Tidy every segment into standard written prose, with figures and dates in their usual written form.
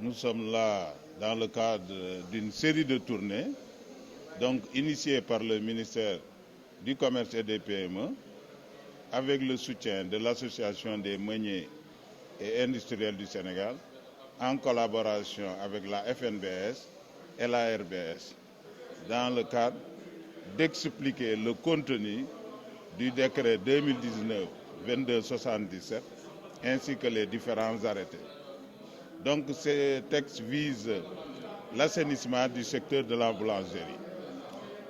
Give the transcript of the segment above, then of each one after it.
Nous sommes là dans le cadre d'une série de tournées, donc initiées par le ministère du Commerce et des PME, avec le soutien de l'Association des meuniers et industriels du Sénégal, en collaboration avec la FNBS et la RBS, dans le cadre d'expliquer le contenu du décret 2019-2277 ainsi que les différents arrêtés. Donc ces textes visent l'assainissement du secteur de la boulangerie.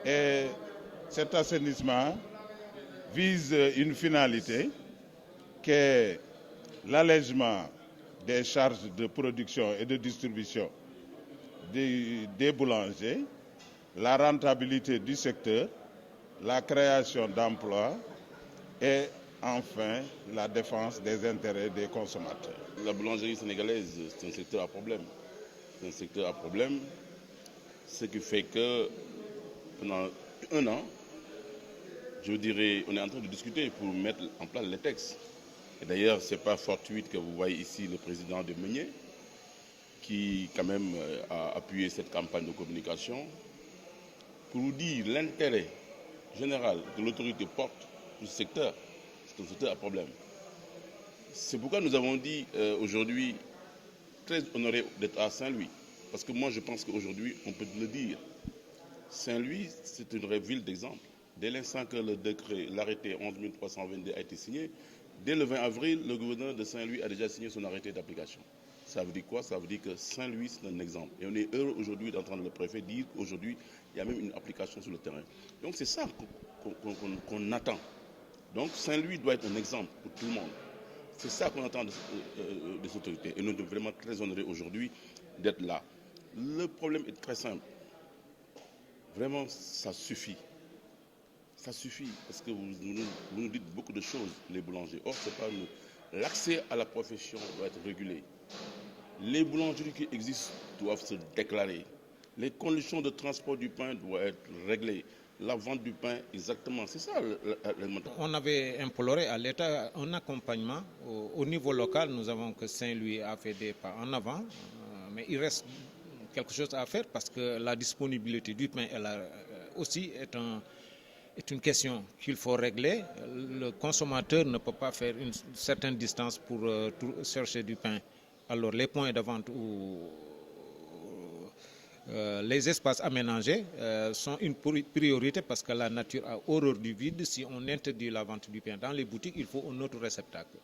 Et cet assainissement vise une finalité qui est l'allègement des charges de production et de distribution des boulangers, la rentabilité du secteur, la création d'emplois et enfin la défense des intérêts des consommateurs. La boulangerie sénégalaise, c'est un secteur à problème. C'est un secteur à problème, ce qui fait que pendant un an, je dirais, on est en train de discuter pour mettre en place les textes. Et d'ailleurs, ce n'est pas fortuit que vous voyez ici le président de Meunier, qui quand même a appuyé cette campagne de communication pour vous dire l'intérêt général que l'autorité porte sur ce secteur. C'est un secteur à problème. C'est pourquoi nous avons dit aujourd'hui, très honoré d'être à Saint-Louis. Parce que moi, je pense qu'aujourd'hui, on peut le dire. Saint-Louis, c'est une vraie ville d'exemple. Dès l'instant que le décret, l'arrêté 11 322 a été signé, dès le 20 avril, le gouverneur de Saint-Louis a déjà signé son arrêté d'application. Ça veut dire quoi? Ça veut dire que Saint-Louis, c'est un exemple. Et on est heureux aujourd'hui d'entendre le préfet dire qu'aujourd'hui, il y a même une application sur le terrain. Donc c'est ça qu'on attend. Donc Saint-Louis doit être un exemple pour tout le monde. C'est ça qu'on attend des autorités. Et nous sommes vraiment très honorés aujourd'hui d'être là. Le problème est très simple. Vraiment, ça suffit. Ça suffit, parce que vous nous dites beaucoup de choses, les boulangers. Or, c'est pas nous. L'accès à la profession doit être régulé. Les boulangeries qui existent doivent se déclarer. Les conditions de transport du pain doivent être réglées. La vente du pain, exactement, c'est ça l'alimentation. On avait imploré à l'État un accompagnement. Au niveau local, nous avons que Saint-Louis a fait des pas en avant, mais il reste quelque chose à faire parce que la disponibilité du pain aussi est une question qu'il faut régler. Le consommateur ne peut pas faire une certaine distance pour chercher du pain. Alors les points de vente ou les espaces aménagés sont une priorité parce que la nature a horreur du vide. Si on interdit la vente du pain dans les boutiques, il faut un autre réceptacle.